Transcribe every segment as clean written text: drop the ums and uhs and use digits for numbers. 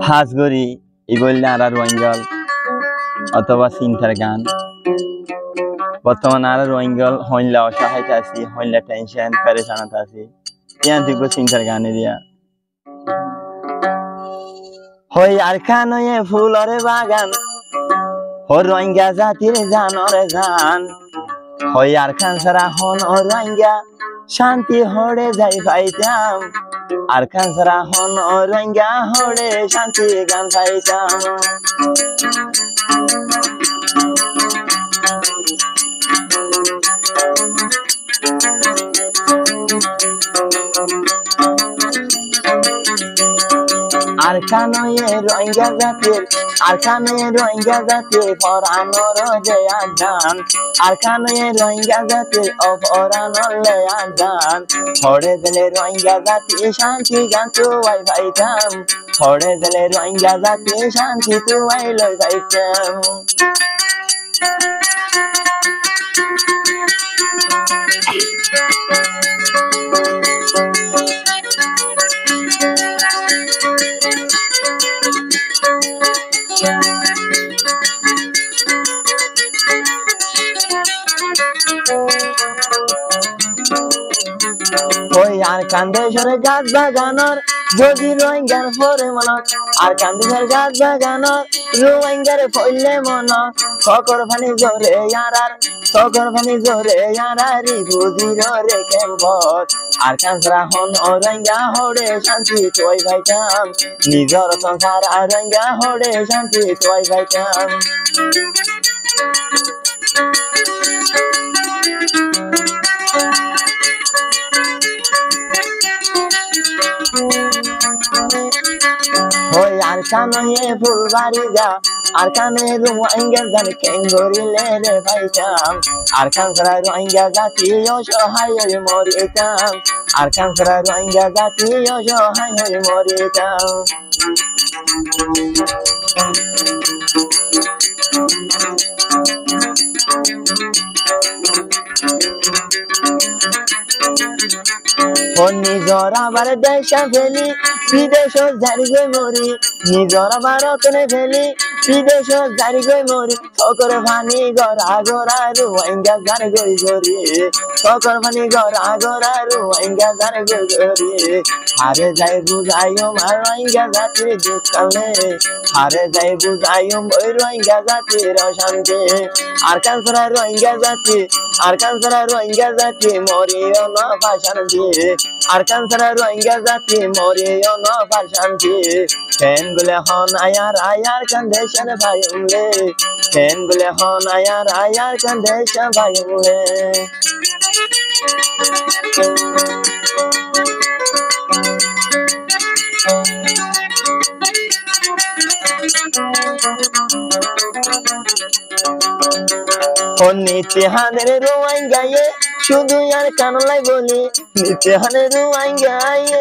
হাঁসগড়ি eagle আর রোহিঙ্গল অথবা চিন্তার গান বর্তমানে আর রোহিঙ্গল হইলা অসহায়তা আছি হইলা টেনশন পেরেশানত আছি ইয়ান দিব চিন্তার গান এরিয়া হই আর খানয়ে ফুলরে বাগান ও রোহিঙ্গা জাতির জানরে জান হই আর খান সারা হন ও রোহিঙ্গা শান্তি হড়ে যাই পাইতাম আর খান সারা হন ও রোহিঙ্গা হড়ে শান্তি গান পাইতাম আর খানয়ে রোহিঙ্গা জাতির পরানোর যে আজান আর খানয়ে রোহিঙ্গা জাতির অপরানোর লে আজান হড়ে দিলে রোহিঙ্গা জাতি শান্তি গান তুয়াই পাইতাম হড়ে দিলে রোহিঙ্গা জাতি শান্তি তুয়াই লই পাইতাম ওই আর কান্দেশ্বর গাছ বাগানোর যদি রোহিঙ্গার পরে মনত আর কান্দেশ্বর গাছ বাগানোর রোহিঙ্গার ফইলে মন সকর ফানি জোরে ইয়ারারি বুঝির রে কেমবত আর কানসরা হন রোহিঙ্গা হড়ে শান্তি তোই ভাইতাম নিজর সংসার আর রোহিঙ্গা হড়ে শান্তি তোই ভাইতাম হই আর কানয়ে ফুলবাড়ি যা আর কানে রোহিঙ্গা জান কেঙ্গরিলে রে পাইতাম আর কানসরা রোহিঙ্গা জাতি অসহায় হয়ে মরিতাম আর কানসরা রোহিঙ্গা জাতি অসহায় হয়ে মরিতাম নিজর আবার দেশে ফেলি বিদেশ জারি গই মরি নিজর আবার অতনে ফেলি বিদেশ জারি গই মরি সকর ভানি গড়া গড়া রোহিঙ্গা জারি গই জরি সকর ভানি গড়া গড়া রোহিঙ্গা জারি গই জরি হারে যাই বুঝাইও মার রোহিঙ্গা জাতির দুঃখালে হারে যাই বুঝাইও ওই রোহিঙ্গা জাতির অশান্তি আর কানসরা রোহিঙ্গা জাতি মরিও না পাশান্তি আর কানসরা রোহিঙ্গা জাতি মরিও না পাশান্তি ফেন গুলে হন আয়ার কান্দেশন ভাইলে ফেন গুলে হন আয়ার কান্দেশন ভাইলে নিতে হানের রোহিঙ্গায়ে শুধু আর কানলাই বলি নিতে হানের রোহিঙ্গায়ে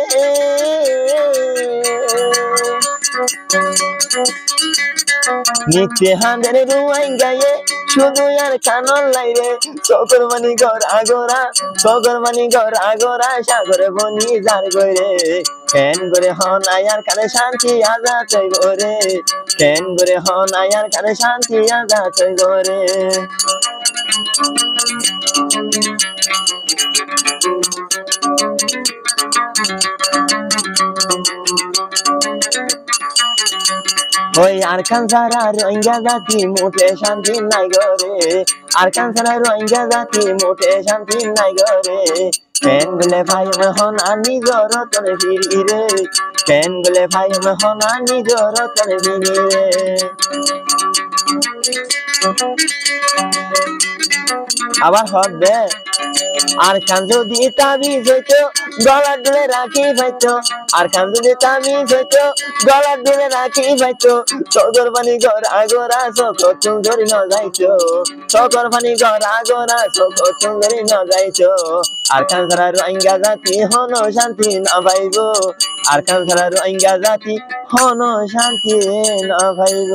নিতে হানের রোহিঙ্গায়ে শুধু আর কানলাই রে সকর মানি গড়া সাগরে বনি যার গরে কেন করে হন আয়ার কানে শান্তি আজাদ গরে কেন করে হন আয়ার কানে শান্তি আজাদ গরে ওই আর কানসারা রোহিঙ্গা জাতি মোটে শান্তি নাই গরে আর কানসারা রোহিঙ্গা জাতি মোটে শান্তি নাই গরে কেন বলে ভাই হন নিজর তনে ফিরি রে কেন বলে ভাই হন নিজর তনে ফিরি রে আবার হবে আর খান যদি তাবিজ হইতো গলা দুলে রাখি পাইতো আর খান যদি তাবিজ হইতো গলা দুলে রাখি পাইতো সকর পানি গড়া সকর চুন ধরি ন যাইতো সকর পানি গড়া সকর চুন ধরি ন যাইতো আর খান সারা রোহিঙ্গা জাতি হন শান্তি না পাইব আর খান সারা রোহিঙ্গা জাতি হন শান্তি না পাইব